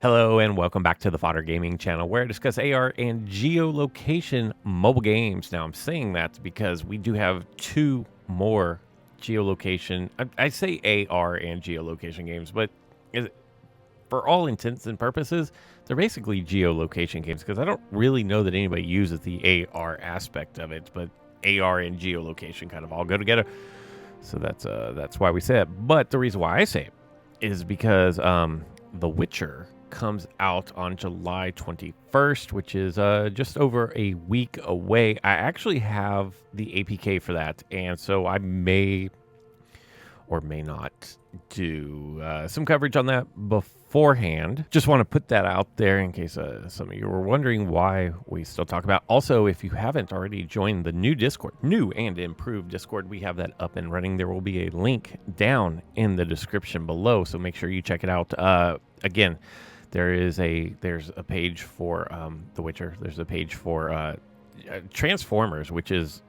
Hello and welcome back to the Fodder Gaming channel where I discuss AR and geolocation mobile games. Now I'm saying that because we do have two more geolocation, I say AR and geolocation games, but for all intents and purposes, they're basically geolocation games because I don't really know that anybody uses the AR aspect of it, but AR and geolocation kind of all go together. So that's why we say it. But the reason why I say it is because The Witcher comes out on July 21st, which is just over a week away. I actually have the APK for that, and so I may or may not do some coverage on that beforehand. Just want to put that out there in case some of you were wondering why we still talk about. Also, if you haven't already joined the new Discord, new and improved Discord, we have that up and running. There will be a link down in the description below, so make sure you check it out. Again, there's a page for The Witcher. There's a page for Transformers, which is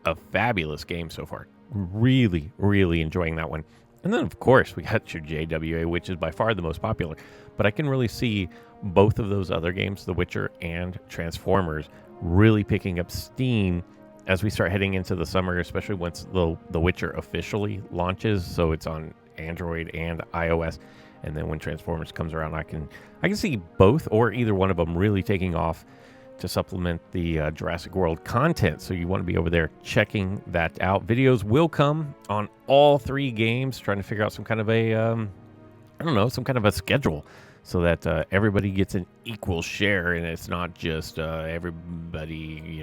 a fabulous game so far. Really, really enjoying that one. And then, of course, we got your JWA, which is by far the most popular. But I can really see both of those other games, The Witcher and Transformers, really picking up steam as we start heading into the summer, especially once The Witcher officially launches. So it's on Android and iOS. And then when Transformers comes around, I can see both or either one of them really taking off to supplement the Jurassic World content. So you want to be over there checking that out. Videos will come on all three games, trying to figure out some kind of some kind of a schedule so that everybody gets an equal share and it's not just everybody,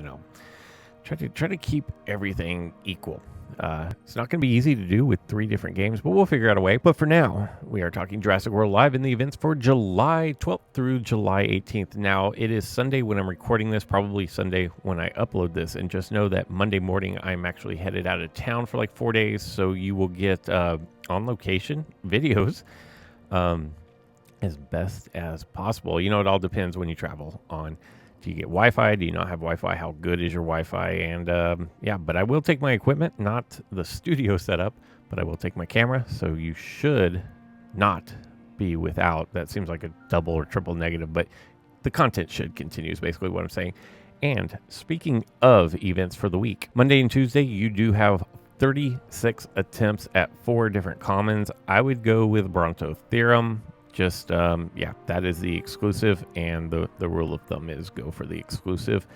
try to keep everything equal. It's not going to be easy to do with three different games, but we'll figure out a way. But for now, we are talking Jurassic World Live in the events for July 12th through July 18th. Now, it is Sunday when I'm recording this, probably Sunday when I upload this. And just know that Monday morning, I'm actually headed out of town for like 4 days. So you will get on-location videos as best as possible. It all depends when you travel on. Do you get Wi-Fi? Do you not have Wi-Fi? How good is your Wi-Fi? And but I will take my equipment, not the studio setup, but I will take my camera. So you should not be without. That seems like a double or triple negative, but the content should continue is basically what I'm saying. And speaking of events for the week, Monday and Tuesday, you do have 36 attempts at 4 different commons. I would go with Bronto Theorem. Just, that is the exclusive, and the rule of thumb is go for the exclusive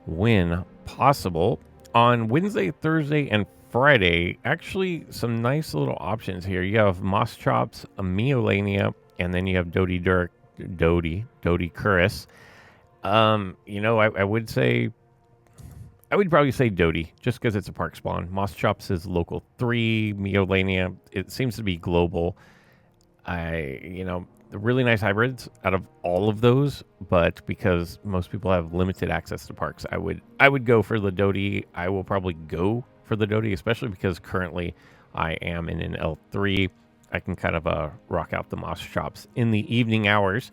when possible. On Wednesday, Thursday, and Friday, actually some nice little options here. You have Moss Chops, Meolania, and then you have Dodi Curis. I would probably say Dodi, just because it's a park spawn. Moss Chops is local 3, Meolania, it seems to be global. Really nice hybrids out of all of those, but because most people have limited access to parks, I would go for the Dodi. I will probably go for the Dodi, especially because currently I am in an L3. I can kind of rock out the Moss Chops in the evening hours.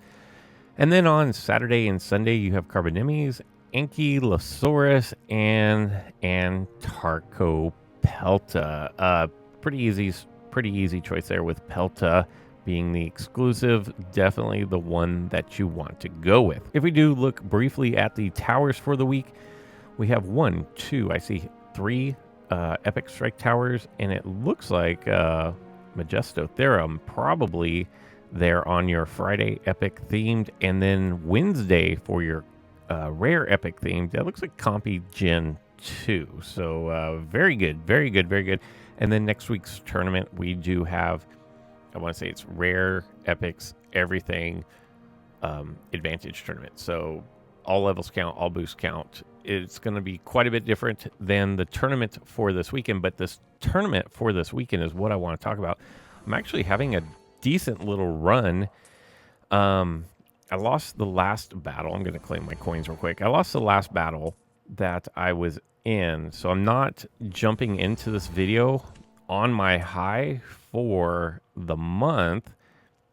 And then on Saturday and Sunday, you have Carbonimes, Ankylosaurus, and Antarctopelta. Pretty easy choice there with Pelta being the exclusive, definitely the one that you want to go with. If we do look briefly at the towers for the week, we have 1, 2, I see 3 Epic Strike towers, and it looks like Majesto Theorem probably there on your Friday Epic themed, and then Wednesday for your rare Epic themed. That looks like Compy Gen 2. So very good, very good, very good. And then next week's tournament, we do have, I want to say it's rare, epics, everything, advantage tournament. So all levels count, all boosts count. It's going to be quite a bit different than the tournament for this weekend. But this tournament for this weekend is what I want to talk about. I'm actually having a decent little run. I lost the last battle. I'm going to claim my coins real quick. I lost the last battle that I was in. So I'm not jumping into this video on my high for the month.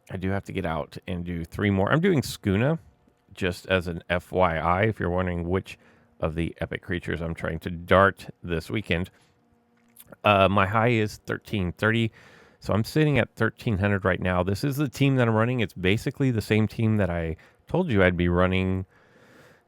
I do have to get out and do 3 more. I'm doing Skuna, just as an FYI, if you're wondering which of the epic creatures I'm trying to dart this weekend. My high is 1330, So I'm sitting at 1,300 right now. This is the team that I'm running. It's basically the same team that I told you I'd be running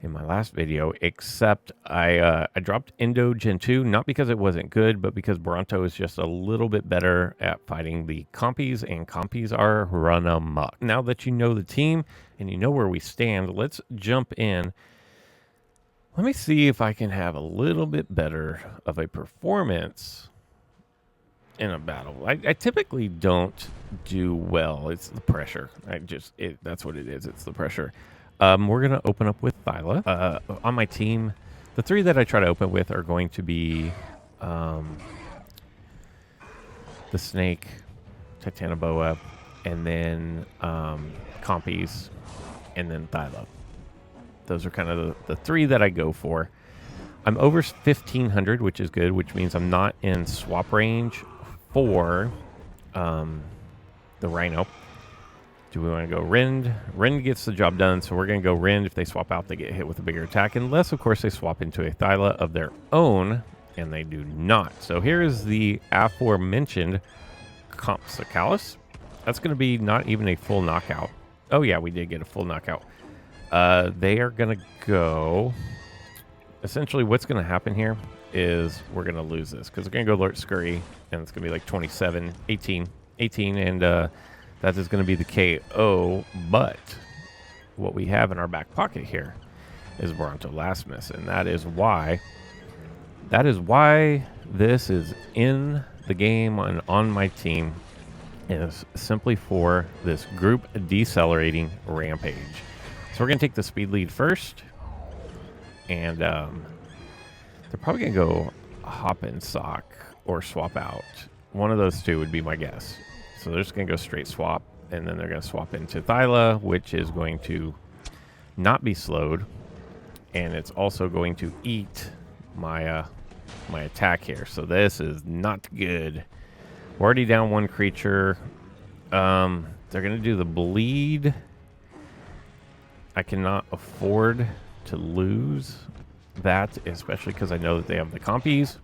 in my last video, except I dropped Indo Gen 2, not because it wasn't good, but because Bronto is just a little bit better at fighting the compies, and compies are run amok. Now that you know the team and you know where we stand, let's jump in. Let me see if I can have a little bit better of a performance in a battle. I typically don't do well. It's the pressure. That's what it is. It's the pressure. We're going to open up with Thyla. On my team, the three that I try to open with are going to be the Snake, Titanoboa, and then Compies, and then Thyla. Those are kind of the three that I go for. I'm over 1,500, which is good, which means I'm not in swap range for the Rhino. Do we want to go Rend? Rend gets the job done, so we're going to go Rend. If they swap out, they get hit with a bigger attack, unless, of course, they swap into a Thyla of their own, and they do not. So here is the aforementioned Compsognathus. That's going to be not even a full knockout. Oh, yeah, we did get a full knockout. They are going to go... Essentially, what's going to happen here is we're going to lose this, because we're going to go Alert Scurry, and it's going to be like 27, 18, and... that is going to be the KO, but what we have in our back pocket here is Bronto Lastmus, and that is why this is in the game and on my team, is simply for this group decelerating rampage. So we're going to take the speed lead first, and they're probably going to go hop in sock or swap out. One of those two would be my guess. So they're just going to go straight swap, and then they're going to swap into Thyla, which is going to not be slowed, and it's also going to eat my my attack here. So this is not good. We're already down one creature. They're going to do the bleed. I cannot afford to lose that, especially because I know that they have the compies,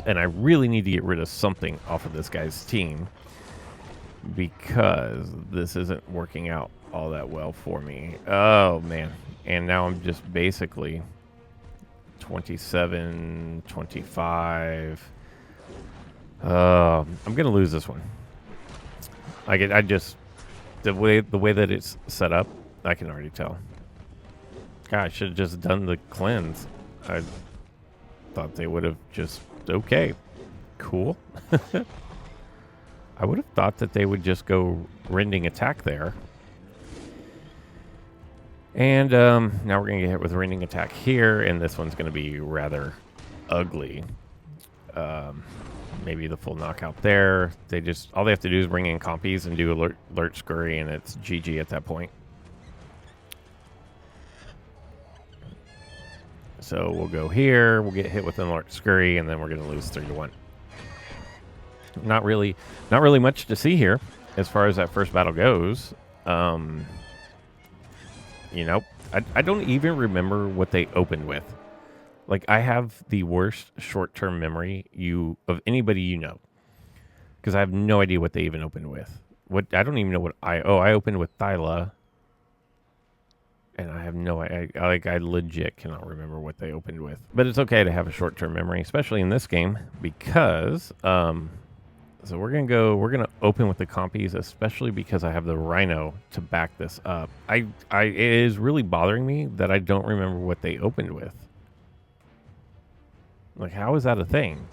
and I really need to get rid of something off of this guy's team, because this isn't working out all that well for me. Oh, man. And now I'm just basically 27, 25. I'm going to lose this one. The way that it's set up, I can already tell. God, I should have just done the cleanse. I thought they would have just, okay, cool. I would have thought that they would just go rending attack there. And now we're going to get hit with rending attack here, and this one's going to be rather ugly. Maybe the full knockout there. All they have to do is bring in compies and do alert scurry, and it's GG at that point. So we'll go here, we'll get hit with an alert scurry, and then we're going to lose 3-1. Not really much to see here as far as that first battle goes. You know, I don't even remember what they opened with. Like, I have the worst short-term memory of anybody you know, because I have no idea what they even opened with. I don't even know what I opened with Thyla, and I have no idea. I legit cannot remember what they opened with. But it's okay to have a short-term memory, especially in this game, because so we're gonna open with the compies, especially because I have the Rhino to back this up. It is really bothering me that I don't remember what they opened with. Like, how is that a thing?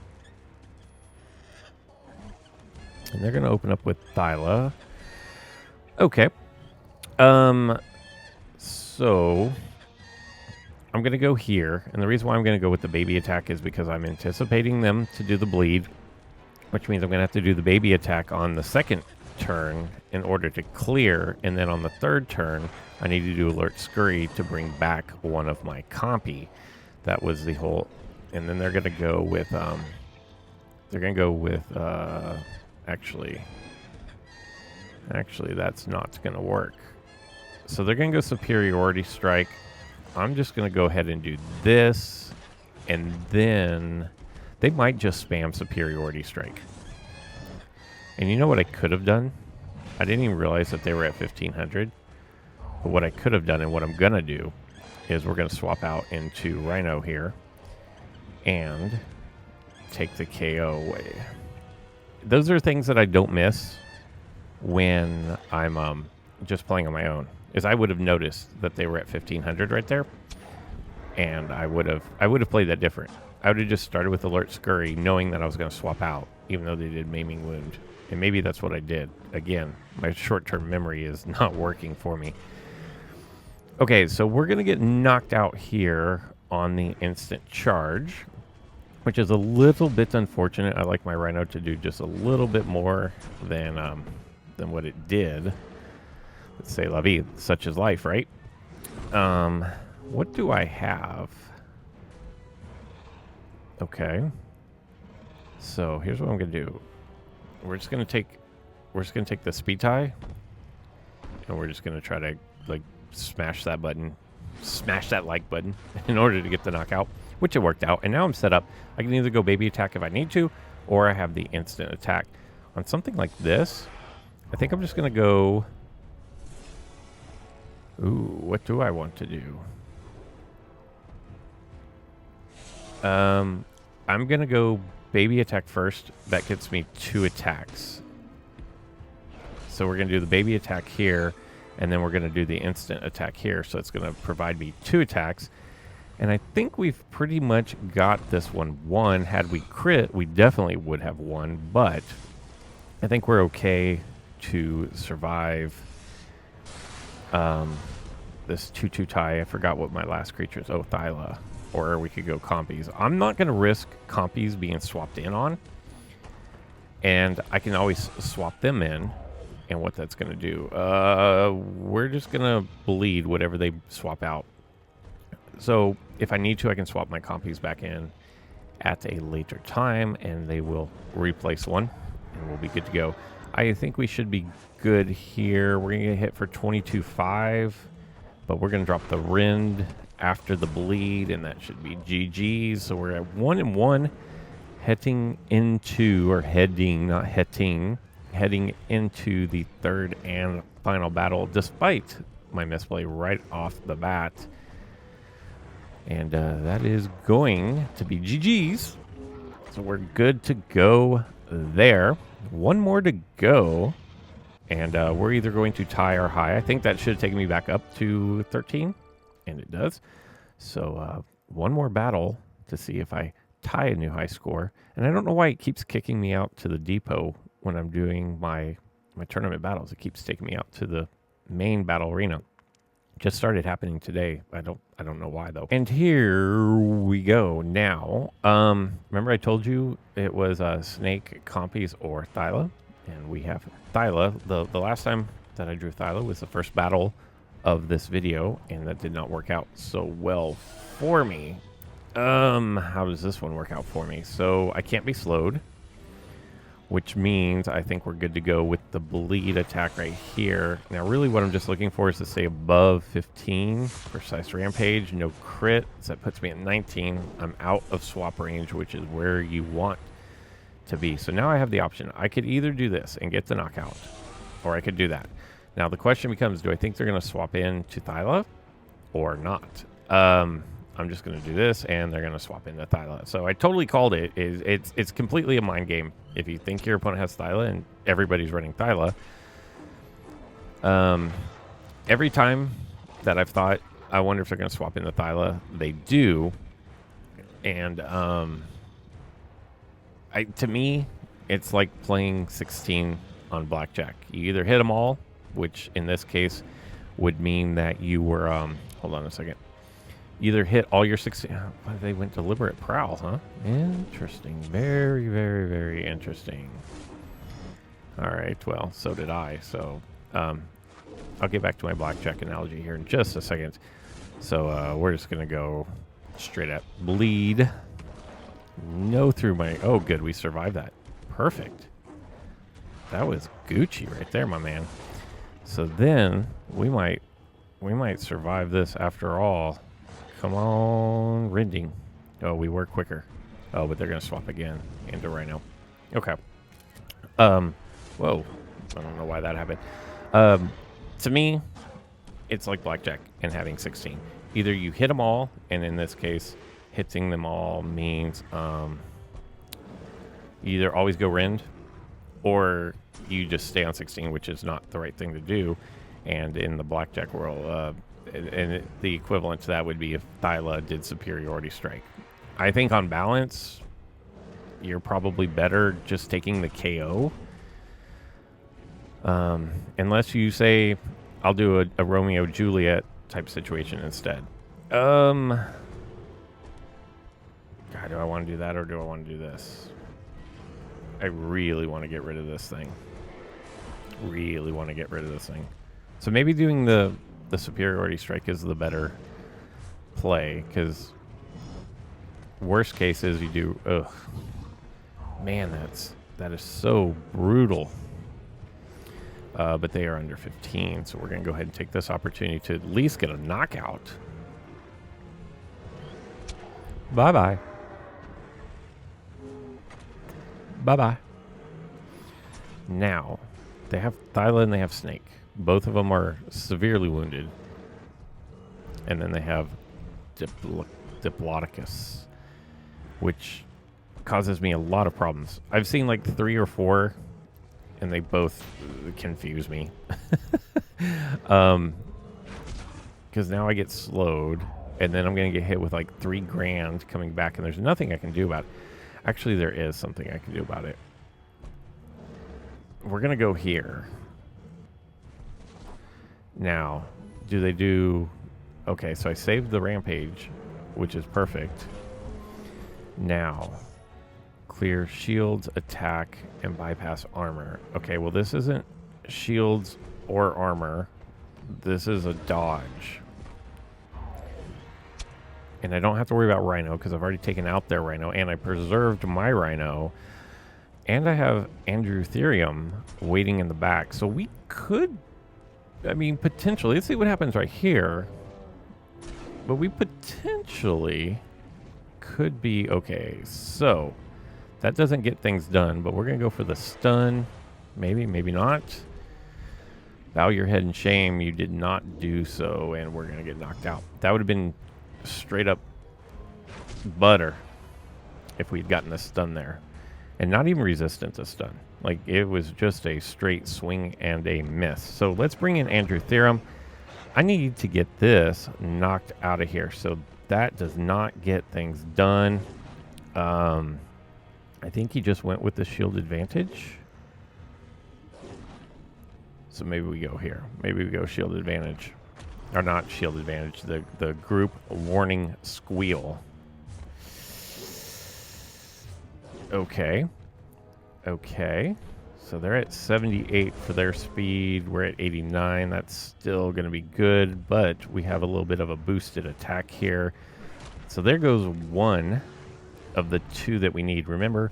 And they're gonna open up with Thyla. Okay. So I'm gonna go here, and the reason why I'm gonna go with the baby attack is because I'm anticipating them to do the bleed, which means I'm going to have to do the baby attack on the second turn in order to clear, and then on the third turn, I need to do Alert Scurry to bring back one of my compy. That was the whole... And then they're going to go with... Actually, that's not going to work. So they're going to go Superiority Strike. I'm just going to go ahead and do this, and then... They might just spam Superiority Strike. And you know what I could have done? I didn't even realize that they were at 1500. But what I could have done and what I'm going to do is we're going to swap out into Rhino here and take the KO away. Those are things that I don't miss when I'm just playing on my own. Is I would have noticed that they were at 1500 right there, and I would have played that different. I would have just started with Alert Scurry, knowing that I was going to swap out, even though they did Maiming Wound. And maybe that's what I did. Again, my short-term memory is not working for me. Okay, so we're going to get knocked out here on the instant charge, which is a little bit unfortunate. I like my Rhino to do just a little bit more than what it did. Let's say la vie, such is life, right? What do I have? Okay. So here's what I'm gonna do. We're just gonna take the speed tie, and we're just gonna try to like smash that button, smash that like button in order to get the knockout, which it worked out. And now I'm set up. I can either go baby attack if I need to, or I have the instant attack. On something like this, I think I'm just gonna go. Ooh, what do I want to do? I'm gonna go baby attack first. That gets me 2 attacks. So we're gonna do the baby attack here, and then we're gonna do the instant attack here. So it's gonna provide me 2 attacks. And I think we've pretty much got this one won. Had we crit, we definitely would have won, but I think we're okay to survive this 2-2 tie. I forgot what my last creature is. Oh, Thyla. Or we could go Compies. I'm not going to risk Compies being swapped in on. And I can always swap them in. And what that's going to do. We're just going to bleed whatever they swap out. So if I need to, I can swap my Compies back in at a later time. And they will replace one. And we'll be good to go. I think we should be good here. We're going to get hit for 22.5. But we're going to drop the Rend after the bleed, and that should be GG's. So we're at 1-1, heading into the third and final battle, despite my misplay right off the bat. And that is going to be GG's. So we're good to go there. One more to go. And we're either going to tie or high. I think that should have taken me back up to 13. And it does. So one more battle to see if I tie a new high score. And I don't know why it keeps kicking me out to the depot when I'm doing my tournament battles. It keeps taking me out to the main battle arena. Just started happening today. I don't know why though. And here we go now. Remember I told you it was Snake, Compies, or Thyla? And we have Thyla. The last time that I drew Thyla was the first battle of this video, and that did not work out so well for me. How does this one work out for me? So I can't be slowed, which means I think we're good to go with the bleed attack right here. Now, really what I'm just looking for is to stay above 15. Precise Rampage, no crit. So that puts me at 19. I'm out of swap range, which is where you want to be. So now I have the option. I could either do this and get the knockout, or I could do that. Now the question becomes, do I think they're going to swap in to Thyla or not? I'm just going to do this, and they're going to swap into Thyla. So I totally called it. It's completely a mind game. If you think your opponent has Thyla and everybody's running Thyla, every time that I've thought, I wonder if they're going to swap into Thyla, they do. And to me, it's like playing 16 on blackjack. You either hit them all, which in this case would mean that you were, hold on a second. You either hit all your 16, they went deliberate prowl, huh? Interesting. Very, very, very interesting. All right, well, so did I. So I'll get back to my blackjack analogy here in just a second. So we're just going to go straight at bleed. No through my, oh good, we survived that. Perfect. That was Gucci right there, my man. So then we might survive this after all. Come on, rending. Oh, we were quicker. Oh, but they're gonna swap again into Rhino. Okay. Whoa. I don't know why that happened. To me, it's like blackjack and having 16. Either you hit them all, and in this case, hitting them all means you either always go rend, or you just stay on 16, which is not the right thing to do. And in the blackjack world, the equivalent to that would be if Thyla did superiority strike. I think on balance, you're probably better just taking the KO. Unless you say, I'll do a Romeo Juliet type situation instead. God, do I want to do that or do I want to do this? I really want to get rid of this thing. Really want to get rid of this thing. So maybe doing the superiority strike is the better play, because worst case is you do, ugh. Man, that is so brutal. But they are under 15, so we're going to go ahead and take this opportunity to at least get a knockout. Bye-bye. Bye-bye. Now, they have Thyla and they have Snake. Both of them are severely wounded. And then they have Diplodocus, which causes me a lot of problems. I've seen like 3 or 4, and they both confuse me. Because now I get slowed, and then I'm going to get hit with like 3 grand coming back, and there's nothing I can do about it. Actually, there is something I can do about it. We're going to go here. Now, do they do... Okay, so I saved the rampage, which is perfect. Now, clear shields, attack, and bypass armor. Okay, well, this isn't shields or armor. This is a dodge. And I don't have to worry about Rhino because I've already taken out their Rhino, and I preserved my Rhino. And I have Androtherium waiting in the back. So we could, I mean, potentially, let's see what happens right here. But we potentially could be okay. So that doesn't get things done, but we're going to go for the stun. Maybe, maybe not. Bow your head in shame. You did not do so, and we're going to get knocked out. That would have been straight up butter if we'd gotten the stun there. And not even resistant to stun. Like, it was just a straight swing and a miss. So let's bring in Androtherium. I need to get this knocked out of here. So that does not get things done. I think he just went with the shield advantage. So maybe we go here. Maybe we go shield advantage. Or not shield advantage. The group warning squeal. Okay. Okay. So they're at 78 for their speed. We're at 89. That's still going to be good, but we have a little bit of a boosted attack here. So there goes one of the 2 that we need. Remember,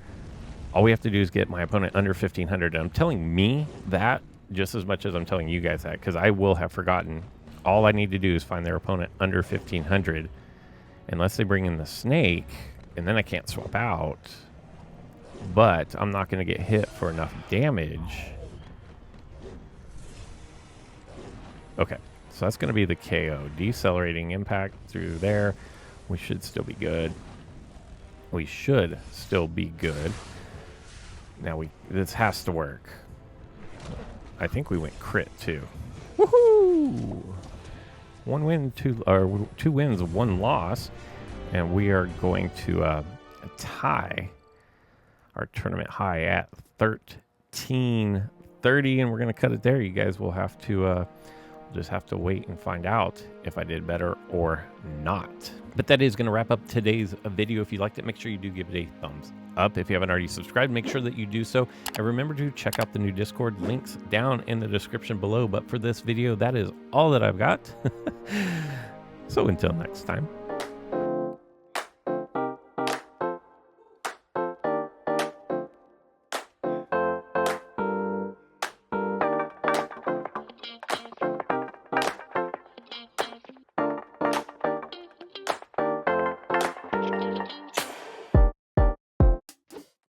all we have to do is get my opponent under 1,500. And I'm telling me that just as much as I'm telling you guys that, because I will have forgotten. All I need to do is find their opponent under 1,500. Unless they bring in the snake, and then I can't swap out. But I'm not going to get hit for enough damage. Okay, so that's going to be the KO. Decelerating impact through there. We should still be good. We should still be good. Now this has to work. I think we went crit too. Woohoo! 1 win, 2 wins, 1 loss, and we are going to tie our tournament high at 1330, and we're going to cut it there. You guys will have to just have to wait and find out if I did better or not. But that is going to wrap up today's video. If you liked it, make sure you do give it a thumbs up. If you haven't already subscribed, make sure that you do so. And remember to check out the new Discord, links down in the description below. But for this video, that is all that I've got. So until next time.